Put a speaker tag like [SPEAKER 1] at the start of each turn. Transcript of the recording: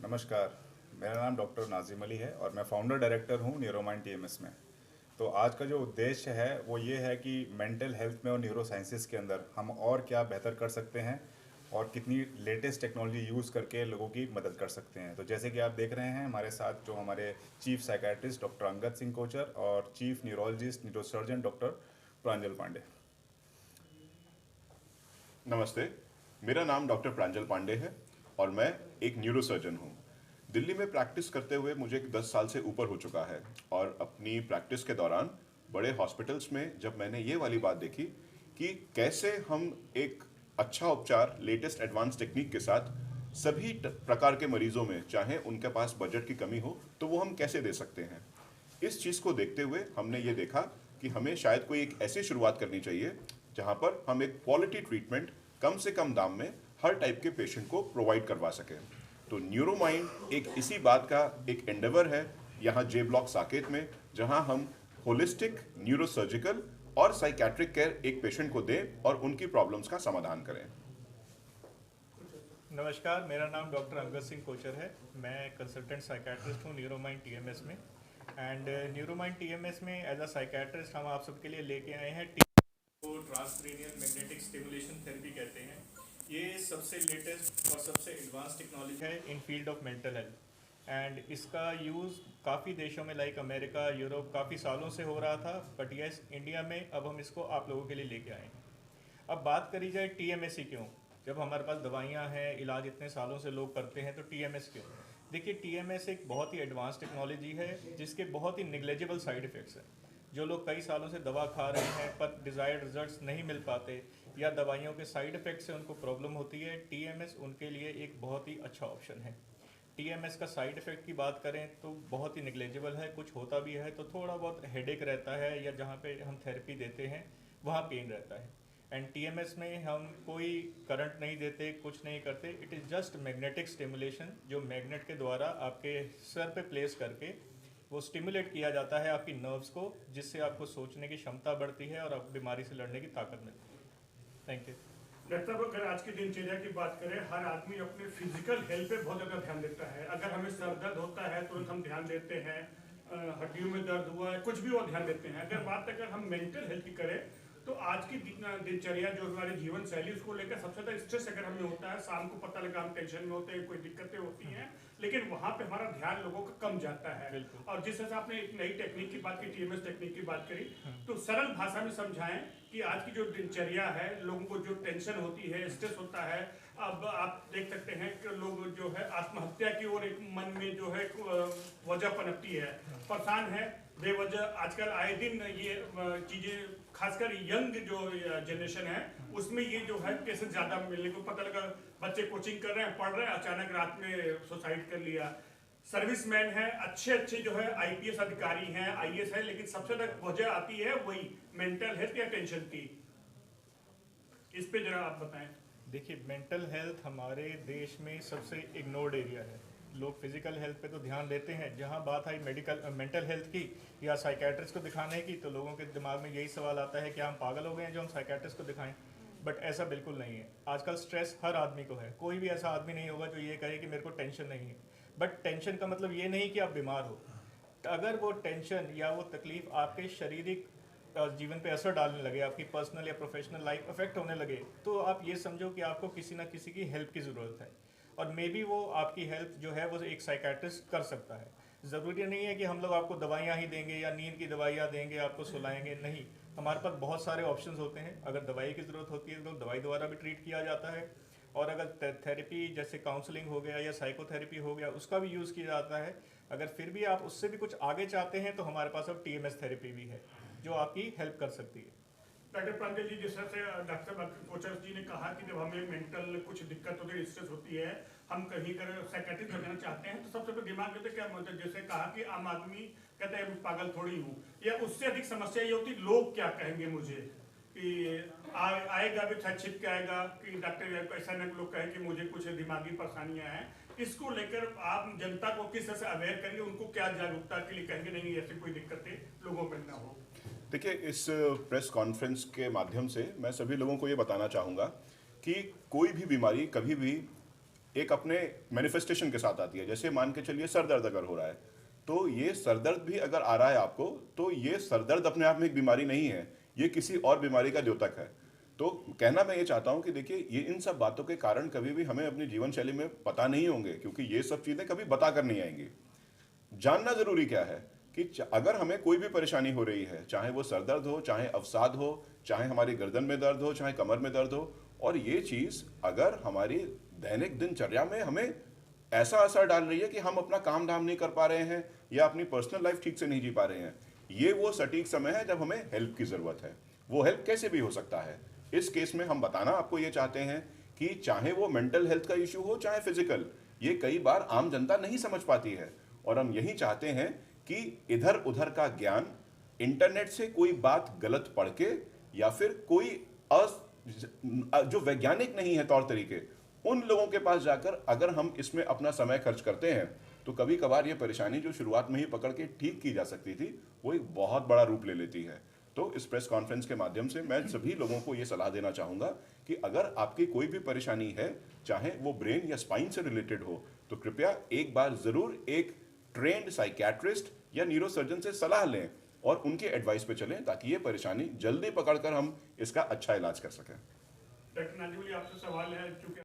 [SPEAKER 1] नमस्कार। मेरा नाम डॉक्टर नाजिम अली है और मैं फाउंडर डायरेक्टर हूँ न्यूरोमाइंड टीएमएस में। तो आज का जो उद्देश्य है वो ये है कि मेंटल हेल्थ में और न्यूरो साइंसेस के अंदर हम और क्या बेहतर कर सकते हैं और कितनी लेटेस्ट टेक्नोलॉजी यूज़ करके लोगों की मदद कर सकते हैं। तो जैसे कि आप देख रहे हैं हमारे साथ जो हमारे chief psychiatrist doctor Angad Singh Kochar और chief neurologist neurosurgeon doctor Pranjal Pandey.
[SPEAKER 2] नमस्ते। मेरा नाम डॉक्टर प्रांजल पांडे है और मैं एक न्यूरोसर्जन हूँ। दिल्ली में प्रैक्टिस करते हुए मुझे 10 साल से ऊपर हो चुका है और अपनी प्रैक्टिस के दौरान बड़े हॉस्पिटल्स में जब मैंने ये वाली बात देखी कि कैसे हम एक अच्छा उपचार लेटेस्ट एडवांस टेक्निक के साथ सभी प्रकार के मरीजों में, चाहे उनके पास बजट की कमी हो तो वो हम कैसे दे सकते हैं। इस चीज़ को देखते हुए हमने ये देखा कि हमें शायद कोई एक ऐसी शुरुआत करनी चाहिए जहाँ पर हम एक क्वालिटी ट्रीटमेंट कम से कम दाम में हर टाइप के पेशेंट को प्रोवाइड करवा सकें। तो न्यूरोमाइंड एक इसी बात का एक एंडेवर है यहाँ जे ब्लॉक साकेत में, जहाँ हम होलिस्टिक न्यूरोसर्जिकल और साइकेट्रिक केयर एक पेशेंट को दें और उनकी प्रॉब्लम्स का समाधान करें।
[SPEAKER 3] नमस्कार, मेरा नाम डॉक्टर अंगद सिंह कोचर है। मैं कंसल्टेंट साइकेट्रिस्ट हूँ न्यूरोमाइंड टीएमएस में। एंड न्यूरोमाइंड टीएमएस में एज अ साइकेट्रिस्ट हम आप सबके लिए लेके आए हैं को ट्रांसक्रेनियल मैग्नेटिक स्टिमुलेशन थेरेपी कहते हैं। ये सबसे लेटेस्ट और सबसे एडवांस टेक्नोलॉजी है in field of mental health. And इसका यूज़ काफ़ी देशों में लाइक अमेरिका, यूरोप काफ़ी सालों से हो रहा था, बट यस इंडिया में अब हम इसको आप लोगों के लिए लेके आए हैं। अब बात करी जाए टीएमएस ही क्यों, जब हमारे पास दवाइयाँ हैं, इलाज इतने सालों से लोग करते हैं, तो टीएमएस क्यों? देखिए, टीएमएस एक बहुत ही एडवांस टेक्नोलॉजी है जिसके बहुत ही निग्लेजिबल साइड इफ़ेक्ट्स हैं। जो लोग कई सालों से दवा खा रहे हैं पर डिज़ायर्ड रिजल्ट्स नहीं मिल पाते या दवाइयों के साइड इफ़ेक्ट से उनको प्रॉब्लम होती है, टीएमएस उनके लिए एक बहुत ही अच्छा ऑप्शन है। टीएमएस का साइड इफ़ेक्ट की बात करें तो बहुत ही निग्लेजिबल है। कुछ होता भी है तो थोड़ा बहुत हेडेक रहता है या जहाँ पे हम थेरेपी देते हैं वहाँ पेन रहता है। एंड टीएमएस में हम कोई करंट नहीं देते, कुछ नहीं करते। It is just magnetic stimulation, जो मैग्नेट के द्वारा आपके सर पे प्लेस करके वो स्टिमुलेट किया जाता है आपकी नर्व्स को, जिससे आपको सोचने की क्षमता बढ़ती है और आप बीमारी से लड़ने की ताकत मिलती है। Thank you.
[SPEAKER 4] डॉक्टर साहब, अगर आज की दिनचर्या की बात करें, हर आदमी अपने फिजिकल हेल्थ पे बहुत ज़्यादा ध्यान देता है। अगर हमें सर दर्द होता है तुरंत हम ध्यान देते हैं, हड्डियों में दर्द हुआ है कुछ भी वो ध्यान देते हैं। अगर हम मेंटल हेल्थ की करें तो आज की दिनचर्या जो हमारी जीवन शैली उसको लेकर सबसे ज़्यादा स्ट्रेस अगर हमें होता है, शाम को पता लगा हम टेंशन में होते हैं, कोई दिक्कतें होती हैं, लेकिन वहाँ पे हमारा ध्यान लोगों का कम जाता है। और जिस हिसाब आपने एक नई टेक्निक की बात की, टीएमएस टेक्निक की बात करी, तो सरल भाषा में समझाएं कि आज की जो दिनचर्या है, लोगों को जो टेंशन होती है, स्ट्रेस होता है। अब आप देख सकते हैं कि लोग जो है आत्महत्या की ओर एक मन में जो है वजह पनपती है, परेशान है बेवजह। आजकल आए दिन ये चीज़ें, खासकर यंग जो जनरेशन है उसमें ये जो है केसेस ज़्यादा मिलने को पता लगा। बच्चे कोचिंग कर रहे हैं, पढ़ रहे हैं, अचानक रात में सुसाइड कर लिया। सर्विसमैन है, अच्छे अच्छे जो है आईपीएस अधिकारी हैं, आईएएस है, लेकिन सबसे ज्यादा वजह आती है वही मेंटल हेल्थ या टेंशन की। इस पे जरा आप बताएं।
[SPEAKER 3] देखिए, मेंटल हेल्थ हमारे देश में सबसे इग्नोर्ड एरिया है। लोग फिजिकल हेल्थ पे तो ध्यान देते हैं, जहाँ बात आई मेंटल हेल्थ की या साइकेट्रिस्ट को दिखाने की, तो लोगों के दिमाग में यही सवाल आता है कि हम पागल हो गए हैं जो हम साइकेट्रिस्ट को दिखाएं। बट ऐसा बिल्कुल नहीं है। आजकल स्ट्रेस हर आदमी को है, कोई भी ऐसा आदमी नहीं होगा जो ये कहे कि मेरे को टेंशन नहीं है। बट टेंशन का मतलब ये नहीं कि आप बीमार हो। अगर वो टेंशन या वो तकलीफ आपके शारीरिक जीवन पे असर डालने लगे, आपकी पर्सनल या प्रोफेशनल लाइफ अफेक्ट होने लगे, तो आप ये समझो कि आपको किसी ना किसी की हेल्प की ज़रूरत है। और मे बी वो आपकी हेल्प जो है वो एक साइकेट्रिस्ट कर सकता है। ज़रूरी नहीं है कि हम लोग आपको दवाइयाँ ही देंगे या नींद की दवाइयाँ देंगे, आपको सुलाएंगे, नहीं। हमारे पास बहुत सारे ऑप्शंस होते हैं। अगर दवाई की ज़रूरत होती है तो दवाई द्वारा भी ट्रीट किया जाता है, और अगर थेरेपी जैसे काउंसलिंग हो गया या साइकोथेरेपी हो गया उसका भी यूज़ किया जाता है। अगर फिर भी आप उससे भी कुछ आगे चाहते हैं तो हमारे पास अब टीएमएस थेरेपी भी है जो आपकी हेल्प कर सकती है।
[SPEAKER 4] डॉक्टर प्रांजल जी, जिस तरह से डॉक्टर कोचर जी ने कहा कि जब हमें मेंटल कुछ दिक्कत होती है, स्ट्रेस होती है, हम कहीं कर साइकेट्रिस्ट लगाना चाहते हैं, तो सबसे पहले दिमाग में तो क्या मतलब, जैसे कहा कि आम आदमी कहता है मैं पागल थोड़ी हूँ, या उससे अधिक समस्या ये होती लोग क्या कहेंगे मुझे, कि आएगा भी छिप के आएगा कि डॉक्टर ऐसा न लोग कहें कि मुझे कुछ दिमागी परेशानियां हैं। इसको लेकर आप जनता को किस तरह से अवेयर करेंगे, उनको क्या जागरूकता के लिए कहेंगे नहीं ऐसी कोई दिक्कतें लोगों में ना हो?
[SPEAKER 2] देखिए, इस प्रेस कॉन्फ्रेंस के माध्यम से मैं सभी लोगों को ये बताना चाहूँगा कि कोई भी बीमारी कभी भी एक अपने मैनिफेस्टेशन के साथ आती है। जैसे मान के चलिए सर दर्द अगर हो रहा है, तो ये सर दर्द भी अगर आ रहा है आपको, तो ये सर दर्द अपने आप में एक बीमारी नहीं है, ये किसी और बीमारी का द्योतक है। तो कहना मैं ये चाहता हूँ कि देखिए, ये इन सब बातों के कारण कभी भी हमें अपनी जीवन शैली में पता नहीं होंगे, क्योंकि ये सब चीज़ें कभी बता कर नहीं आएंगी। जानना जरूरी क्या है कि अगर हमें कोई भी परेशानी हो रही है, चाहे वो सर दर्द हो, चाहे अवसाद हो, चाहे हमारी गर्दन में दर्द हो, चाहे कमर में दर्द हो, और ये चीज़ अगर हमारी दैनिक दिनचर्या में हमें ऐसा असर डाल रही है कि हम अपना काम धाम नहीं कर पा रहे हैं या अपनी पर्सनल लाइफ ठीक से नहीं जी पा रहे हैं, ये वो सटीक समय है जब हमें हेल्प की ज़रूरत है। वो हेल्प कैसे भी हो सकता है। इस केस में हम बताना आपको ये चाहते हैं कि चाहे वो मेंटल हेल्थ का इशू हो, चाहे फिजिकल, ये कई बार आम जनता नहीं समझ पाती है। और हम यही चाहते हैं कि इधर उधर का ज्ञान, इंटरनेट से कोई बात गलत पढ़ के या फिर कोई जो वैज्ञानिक नहीं है तौर तरीके, उन लोगों के पास जाकर अगर हम इसमें अपना समय खर्च करते हैं, तो कभी कभार ये परेशानी जो शुरुआत में ही पकड़ के ठीक की जा सकती थी, वो एक बहुत बड़ा रूप ले लेती है। तो इस प्रेस कॉन्फ्रेंस के माध्यम से मैं सभी लोगों को ये सलाह देना चाहूँगा कि अगर आपकी कोई भी परेशानी है, चाहे वो ब्रेन या स्पाइन से रिलेटेड हो, तो कृपया एक बार ज़रूर एक ट्रेंड साइकियाट्रिस्ट या न्यूरोसर्जन से सलाह लें और उनके एडवाइस पे चलें, ताकि ये परेशानी जल्दी पकड़कर हम इसका अच्छा इलाज कर सकें।
[SPEAKER 4] डॉक्टर नाजिम अली, आपसे सवाल है, चूंकि